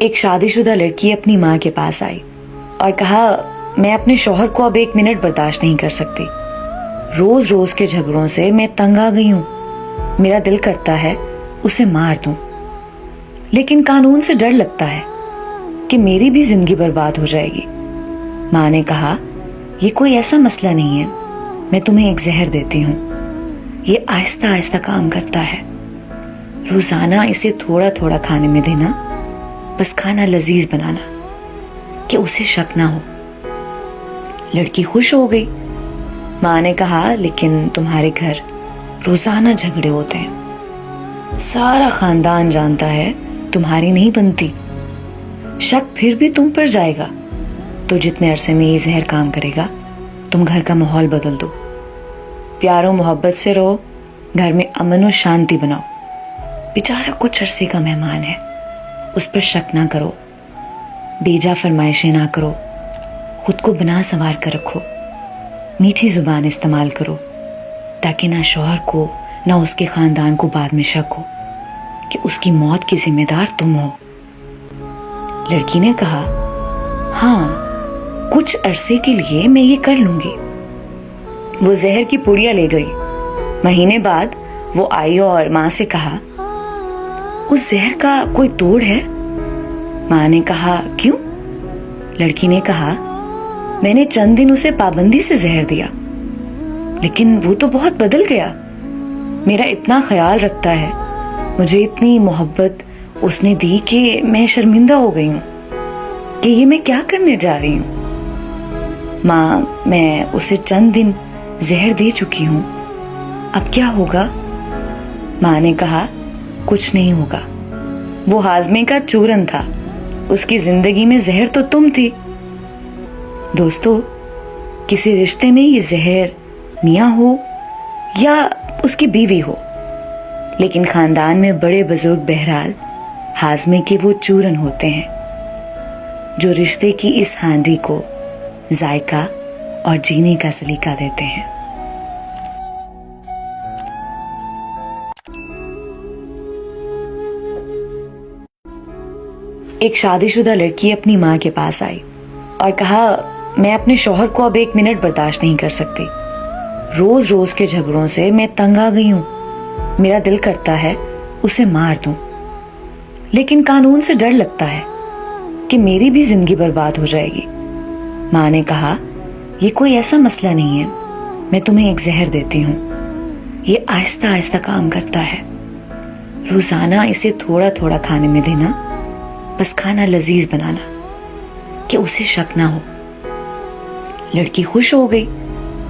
एक शादीशुदा लड़की अपनी माँ के पास आई और कहा, मैं अपने शौहर को अब 1 मिनट बर्दाश्त नहीं कर सकती। रोज रोज के झगड़ों से मैं तंग आ गई हूँ। मेरा दिल करता है उसे मार दूं, लेकिन कानून से डर लगता है कि मेरी भी जिंदगी बर्बाद हो जाएगी। माँ ने कहा, ये कोई ऐसा मसला नहीं है, मैं तुम्हें एक जहर देती हूँ। ये आहिस्ता आहिस्ता काम करता है। रोजाना इसे थोड़ा थोड़ा खाने में देना, बस खाना लजीज बनाना कि उसे शक ना हो। लड़की खुश हो गई। माँ ने कहा, लेकिन तुम्हारे घर रोजाना झगड़े होते हैं, सारा खानदान जानता है तुम्हारी नहीं बनती। शक फिर भी तुम पर जाएगा, तो जितने अरसे में ये जहर काम करेगा, तुम घर का माहौल बदल दो। प्यारो मोहब्बत से रहो, घर में अमन और शांति बनाओ। बेचारा कुछ अरसे का मेहमान है, उस पर शक ना करो, बेजा फरमाइशें ना करो, खुद को बना संवार कर रखो, मीठी जुबान इस्तेमाल करो, ताकि ना शौहर को ना उसके खानदान को बाद में शक हो कि उसकी मौत की जिम्मेदार तुम हो। लड़की ने कहा, हाँ, कुछ अरसे के लिए मैं ये कर लूंगी। वो जहर की पुड़िया ले गई। महीने बाद वो आई और माँ से कहा, उस जहर का कोई तोड़ है? माँ ने कहा, क्यों? लड़की ने कहा, मैंने चंद दिन उसे पाबंदी से जहर दिया, लेकिन वो तो बहुत बदल गया। मेरा इतना ख्याल रखता है, मुझे इतनी मोहब्बत उसने दी कि मैं शर्मिंदा हो गई हूँ कि ये मैं क्या करने जा रही हूँ। माँ, मैं उसे चंद दिन जहर दे चुकी हूँ, अब क्या होगा? माँ ने कहा, कुछ नहीं होगा। वो हाजमे का चूरन था, उसकी जिंदगी में जहर तो तुम थी। दोस्तों, किसी रिश्ते में ये जहर मियाँ हो या उसकी बीवी हो, लेकिन खानदान में बड़े बुजुर्ग बहरहाल हाजमे के वो चूरन होते हैं, जो रिश्ते की इस हांडी को जायका और जीने का सलीका देते हैं। एक शादीशुदा लड़की अपनी माँ के पास आई और कहा, मैं अपने शौहर को अब 1 मिनट बर्दाश्त नहीं कर सकती। रोज रोज के झगड़ों से मैं तंग आ गई हूँ। मेरा दिल करता है उसे मार दूं, लेकिन कानून से डर लगता है कि मेरी भी जिंदगी बर्बाद हो जाएगी। माँ ने कहा, ये कोई ऐसा मसला नहीं है, मैं तुम्हें एक जहर देती हूँ। ये आहिस्ता आहिस्ता काम करता है। रोजाना इसे थोड़ा थोड़ा खाने में देना, बस खाना लजीज बनाना कि उसे शक ना हो। लड़की खुश हो गई।